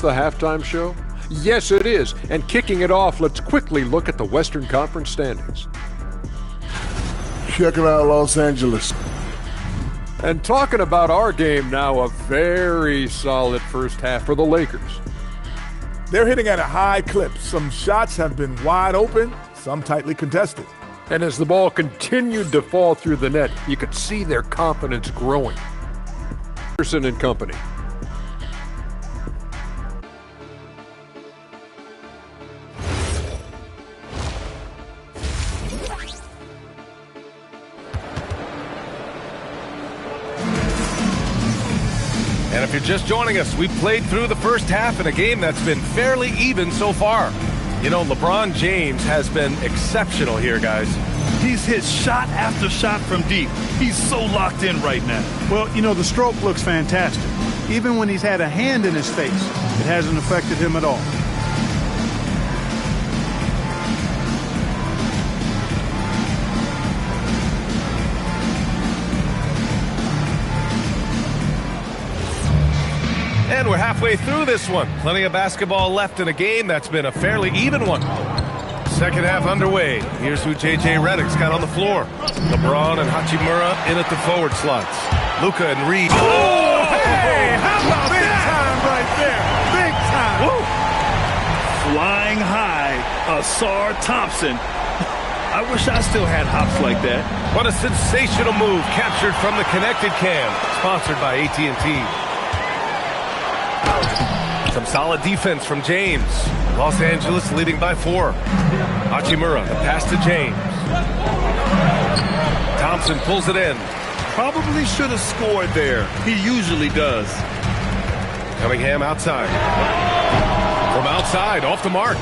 this the halftime show? Yes, it is. And kicking it off, let's quickly look at the Western Conference standings. Check it out, Los Angeles. And talking about our game now, a very solid first half for the Lakers. They're hitting at a high clip. Some shots have been wide open, some tightly contested. And as the ball continued to fall through the net, you could see their confidence growing. Anderson and company. And if you're just joining us, we played through the first half in a game that's been fairly even so far. You know, LeBron James has been exceptional here, guys. He's hit shot after shot from deep. He's so locked in right now. Well, you know, the stroke looks fantastic. Even when he's had a hand in his face, it hasn't affected him at all. And we're halfway through this one. Plenty of basketball left in a game that's been a fairly even one. Second half underway. Here's who J.J. Redick's got on the floor. LeBron and Hachimura in at the forward slots. Luka and Reed. Oh, hey! How about big time right there? Big time! Woo. Flying high, Asar Thompson. I wish I still had hops like that. What a sensational move captured from the connected cam. Sponsored by AT&T. Some solid defense from James. Los Angeles leading by 4. Hachimura, the pass to James. Thompson pulls it in. Probably should have scored there. He usually does. Cunningham outside. From outside, off the mark.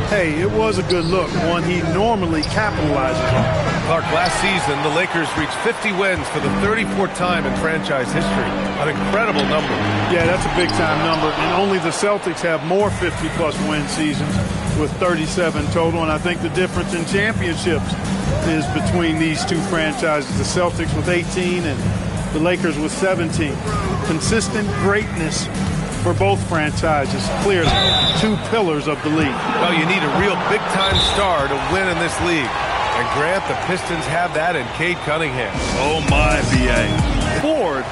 Hey, it was a good look, one he normally capitalizes on. Clark, last season, the Lakers reached 50 wins for the 34th time in franchise history. An incredible number. Yeah, that's a big-time number, and only the Celtics have more 50-plus win seasons with 37 total, and I think the difference in championships is between these two franchises, the Celtics with 18 and the Lakers with 17. Consistent greatness for both franchises, clearly two pillars of the league. Well, you need a real big-time star to win in this league. And Grant, the Pistons have that in Cade Cunningham. Oh, my, B.A. Ford,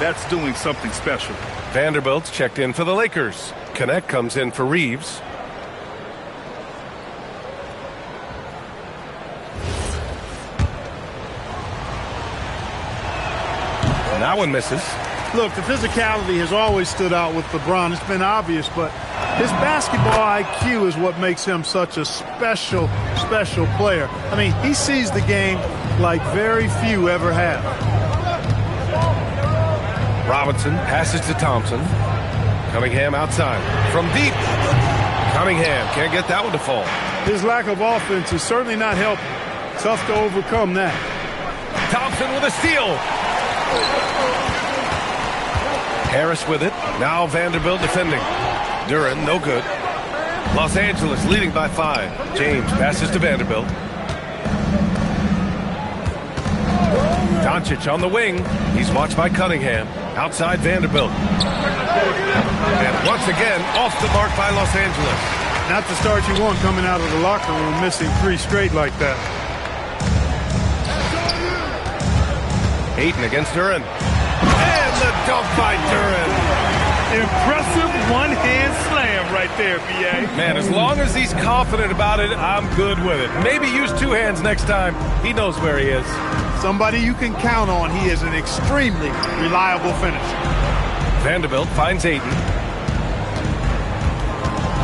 that's doing something special. Vanderbilt's checked in for the Lakers. Connect comes in for Reeves. And that one misses. Look, the physicality has always stood out with LeBron. It's been obvious, but his basketball IQ is what makes him such a special player. I mean, he sees the game like very few ever have. Robinson passes to Thompson. Cunningham outside. From deep. Cunningham can't get that one to fall. His lack of offense is certainly not helping. Tough to overcome that. Thompson with a steal. Harris with it. Now Vanderbilt defending. Duran, no good. Los Angeles leading by 5. James passes to Vanderbilt. Doncic on the wing. He's watched by Cunningham. Outside Vanderbilt. And once again, off the mark by Los Angeles. Not the start you want coming out of the locker room, missing 3 straight like that. Ayton against Duran. And the dunk by Duran. Impressive one-hand slam right there, B.A. Man, as long as he's confident about it, I'm good with it. Maybe use 2 hands next time. He knows where he is. Somebody you can count on. He is an extremely reliable finisher. Vanderbilt finds Ayton.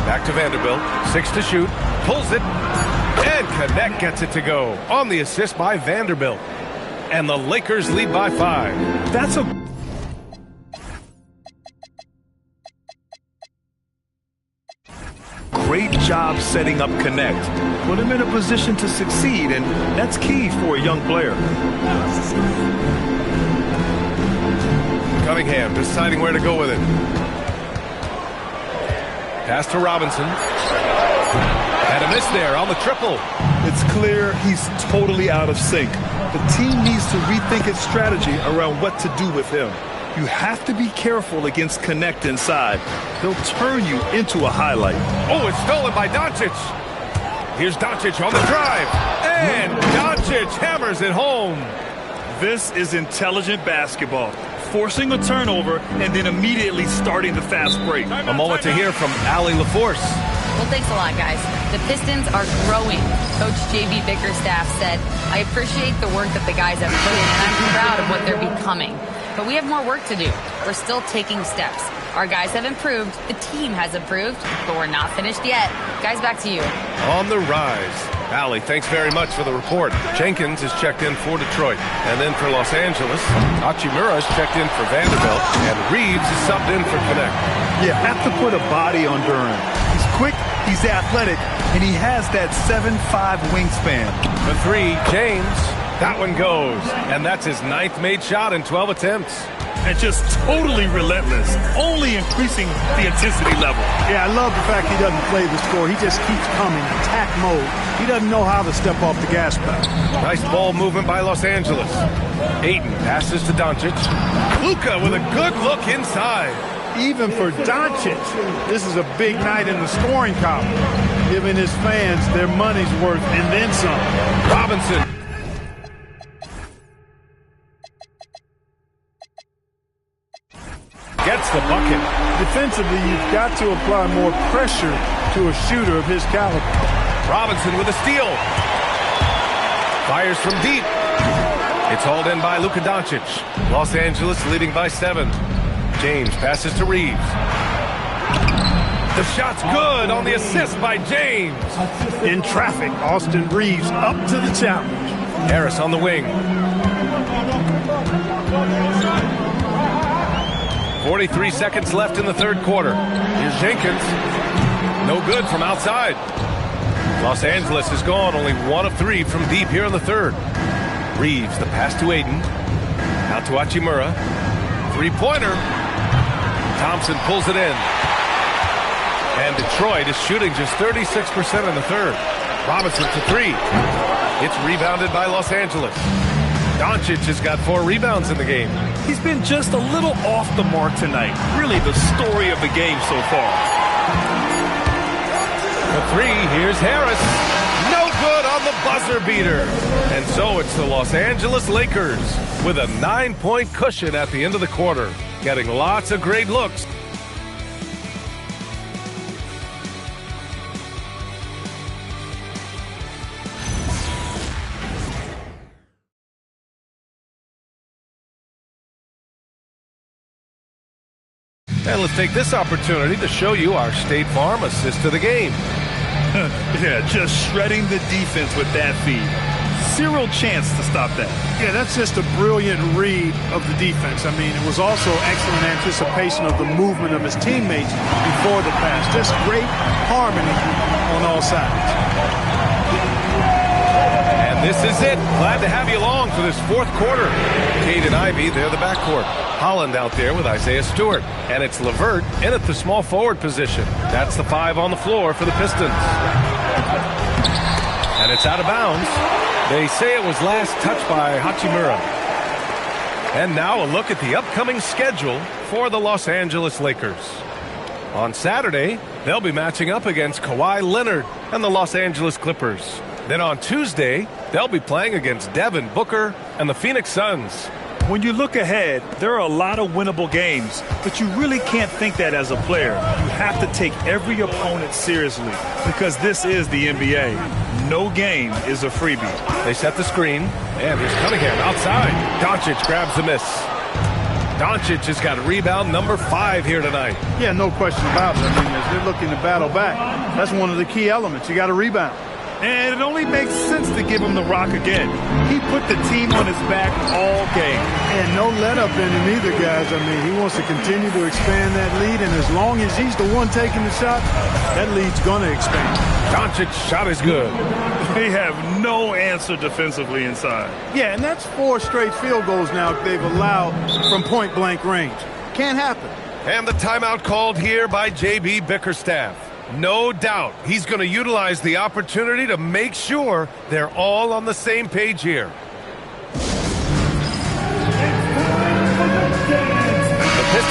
Back to Vanderbilt. 6 to shoot. Pulls it. And Connect gets it to go. On the assist by Vanderbilt. And the Lakers lead by 5. That's a great job setting up Connect. Put him in a position to succeed, and that's key for a young player. Cunningham deciding where to go with it. Pass to Robinson. Had a miss there on the triple. It's clear he's totally out of sync. The team needs to rethink its strategy around what to do with him. You have to be careful against Connect inside. He'll turn you into a highlight. Oh, it's stolen by Doncic. Here's Doncic on the drive. And Doncic hammers it home. This is intelligent basketball. Forcing a turnover and then immediately starting the fast break. A moment to hear from Allie LaForce. Well, thanks a lot, guys. The Pistons are growing. Coach J.B. Bickerstaff said, I appreciate the work that the guys have put in, and I'm proud of what they're becoming. But we have more work to do. We're still taking steps. Our guys have improved. The team has improved, but we're not finished yet. Guys, back to you. On the rise. Allie, thanks very much for the report. Jenkins is checked in for Detroit. And then for Los Angeles, Hachimura is checked in for Vanderbilt. And Reeves is subbed in for Connect. You have to put a body on Duran. He's quick, he's athletic, and he has that 7'5" wingspan. The three, James. That one goes. And that's his 9th made shot in 12 attempts. And just totally relentless, only increasing the intensity level. Yeah, I love the fact he doesn't play the score. He just keeps coming, attack mode. He doesn't know how to step off the gas pedal. Nice ball movement by Los Angeles. Ayton passes to Doncic. Luka with a good look inside. Even for Doncic, this is a big night in the scoring column, giving his fans their money's worth and then some. Robinson. Gets the bucket. Defensively, you've got to apply more pressure to a shooter of his caliber. Robinson with a steal. Fires from deep. It's hauled in by Luka Doncic. Los Angeles leading by 7. James passes to Reeves. The shot's good on the assist by James. In traffic, Austin Reeves up to the challenge. Harris on the wing. 43 seconds left in the third quarter. Here's Jenkins. No good from outside. Los Angeles has gone only 1 of 3 from deep here in the third. Reeves, the pass to Ayton. Out to Hachimura. Three-pointer. Thompson pulls it in. And Detroit is shooting just 36% in the third. Robinson to 3. It's rebounded by Los Angeles. Doncic has got 4 rebounds in the game. He's been just a little off the mark tonight. Really the story of the game so far. The 3, here's Harris. No good on the buzzer beater. And so it's the Los Angeles Lakers with a 9-point cushion at the end of the quarter. Getting lots of great looks. And let's take this opportunity to show you our State Farm assist to the game. Yeah, just shredding the defense with that feed. Zero chance to stop that. Yeah, that's just a brilliant read of the defense. I mean, it was also excellent anticipation of the movement of his teammates before the pass. Just great harmony on all sides. And this is it. Glad to have you along for this fourth quarter. Cade and Ivy, they're the backcourt. Holland out there with Isaiah Stewart. And it's LeVert in at the small forward position. That's the 5 on the floor for the Pistons. And it's out of bounds. They say it was last touched by Hachimura. And now a look at the upcoming schedule for the Los Angeles Lakers. On Saturday, they'll be matching up against Kawhi Leonard and the Los Angeles Clippers. Then on Tuesday, they'll be playing against Devin Booker and the Phoenix Suns. When you look ahead, there are a lot of winnable games, but you really can't think that as a player. You have to take every opponent seriously because this is the NBA. No game is a freebie. They set the screen, and here's Cunningham outside. Doncic grabs the miss. Doncic has got rebound number 5 here tonight. Yeah, no question about it. I mean, as they're looking to battle back, that's one of the key elements. You got to rebound. And it only makes sense to give him the rock again. He put the team on his back all game. And no let up in him either, guys. I mean, he wants to continue to expand that lead, and as long as he's the one taking the shot, that lead's going to expand. Doncic's shot is good. They have no answer defensively inside. Yeah, and that's 4 straight field goals now they've allowed from point-blank range. Can't happen. And the timeout called here by J.B. Bickerstaff. No doubt he's going to utilize the opportunity to make sure they're all on the same page here.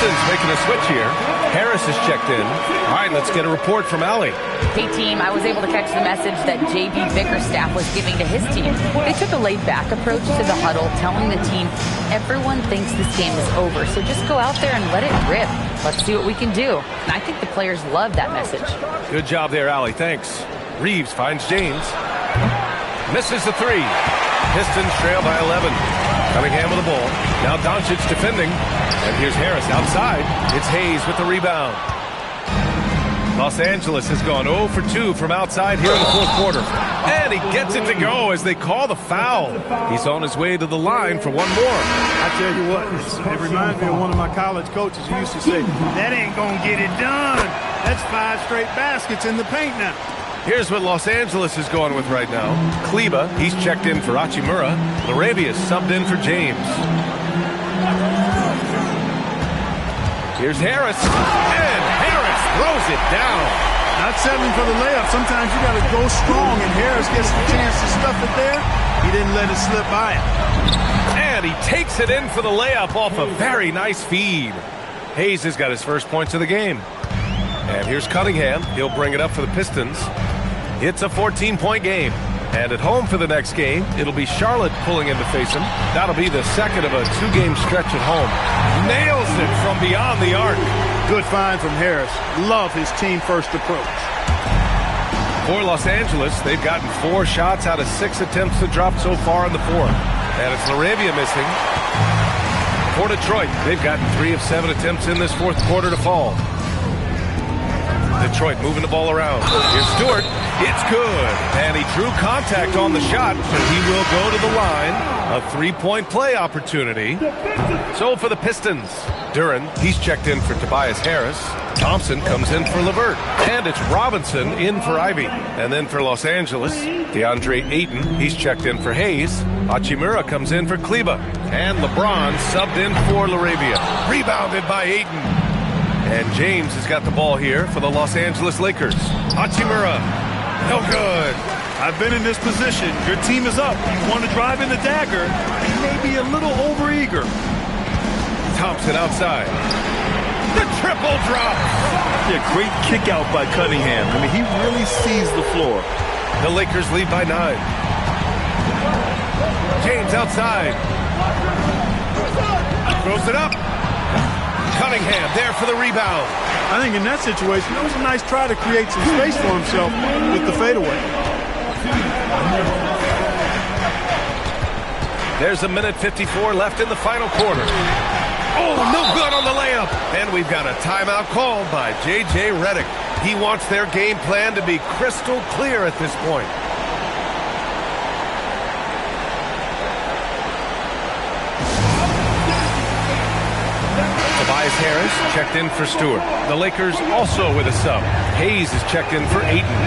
Pistons making a switch here. Harris is checked in. All right, let's get a report from Allie. Hey, team, I was able to catch the message that JB Bickerstaff was giving to his team. They took a laid-back approach to the huddle, telling the team, everyone thinks this game is over, so just go out there and let it rip. Let's see what we can do. And I think the players love that message. Good job there, Allie. Thanks. Reeves finds James. Misses the three. Pistons trail by 11. Cunningham with the ball. Now Doncic defending. And here's Harris outside. It's Hayes with the rebound. Los Angeles has gone 0 for 2 from outside here in the fourth quarter. And he gets it to go as they call the foul. He's on his way to the line for one more. I tell you what, it reminds me of one of my college coaches who used to say, that ain't going to get it done. That's 5 straight baskets in the paint now. Here's what Los Angeles is going with right now. Kleba, he's checked in for Hachimura. Laravia subbed in for James. Here's Harris. And Harris throws it down. Not settling for the layup. Sometimes you got to go strong, and Harris gets the chance to stuff it there. He didn't let it slip by him. And he takes it in for the layup off a very nice feed. Hayes has got his first points of the game. And here's Cunningham. He'll bring it up for the Pistons. It's a 14-point game. And at home for the next game, it'll be Charlotte pulling in to face him. That'll be the second of a 2-game stretch at home. Nails it from beyond the arc. Good find from Harris. Love his team-first approach. For Los Angeles, they've gotten 4 shots out of 6 attempts to drop so far in the fourth. And it's Laravia missing. For Detroit, they've gotten 3 of 7 attempts in this fourth quarter to fall. Detroit moving the ball around. Here's Stewart. It's good. And he drew contact on the shot, so he will go to the line. A 3-point play opportunity. So for the Pistons, Duran, he's checked in for Tobias Harris. Thompson comes in for LeVert. And it's Robinson in for Ivy. And then for Los Angeles, DeAndre Ayton, he's checked in for Hayes. Hachimura comes in for Kleba. And LeBron subbed in for Laravia. Rebounded by Ayton. And James has got the ball here for the Los Angeles Lakers. Hachimura, no good. I've been in this position. Your team is up. You want to drive in the dagger. You may be a little overeager. Thompson outside. The triple drop. Yeah, great kick out by Cunningham. I mean, he really sees the floor. The Lakers lead by 9. James outside. Throws it up. Cunningham there for the rebound. I think in that situation, it was a nice try to create some space for himself with the fadeaway. There's a minute 54 left in the final quarter. Oh, no good on the layup. And we've got a timeout called by J.J. Redick. He wants their game plan to be crystal clear at this point. Tobias Harris checked in for Stewart. The Lakers also with a sub. Hayes is checked in for Ayton.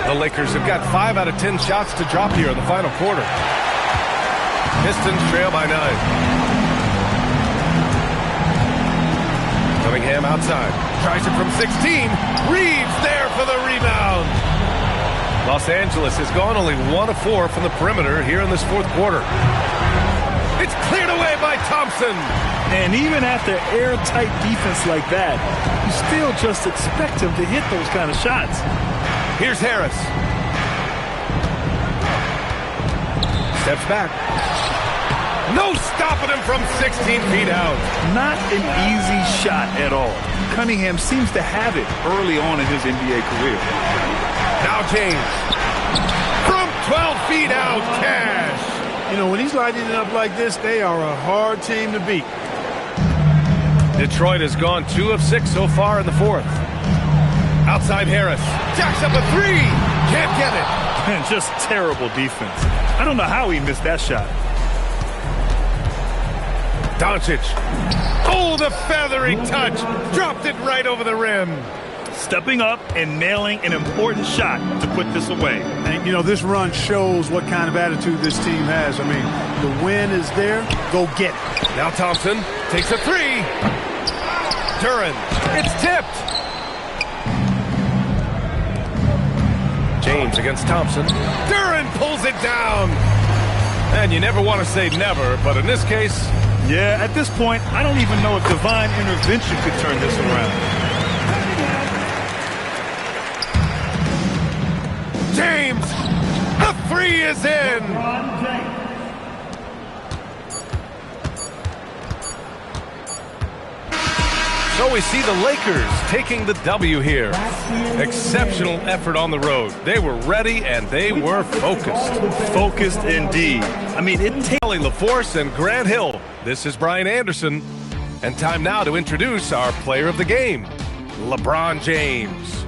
The Lakers have got 5 out of 10 shots to drop here in the final quarter. Pistons trail by 9. Cunningham outside. Tries it from 16. Reeves there for the rebound. Los Angeles has gone only 1 of 4 from the perimeter here in this fourth quarter. It's cleared away by Thompson. And even after airtight defense like that, you still just expect him to hit those kind of shots. Here's Harris. Steps back. No stopping him from 16 feet out. Not an easy shot at all. Cunningham seems to have it early on in his NBA career. Now James. From 12 feet out, Cash. You know, when he's lighting it up like this, they are a hard team to beat. Detroit has gone 2 of 6 so far in the fourth. Outside Harris. Jacks up a 3. Can't get it. And just terrible defense. I don't know how he missed that shot. Doncic. Oh, the feathery touch. Dropped it right over the rim. Stepping up and nailing an important shot to put this away. And, you know, this run shows what kind of attitude this team has. I mean, the win is there. Go get it. Now Thompson takes a 3. Duran. It's tipped. James against Thompson. Duran pulls it down. And you never want to say never, but in this case, Yeah, at this point, I don't even know if divine intervention could turn this around. James, the three is in. So we see the Lakers taking the W here. Exceptional effort on the road. They were ready and they were focused. Focused indeed. I mean, it takes LaForce and Grant Hill. This is Brian Anderson. And time now to introduce our player of the game, LeBron James.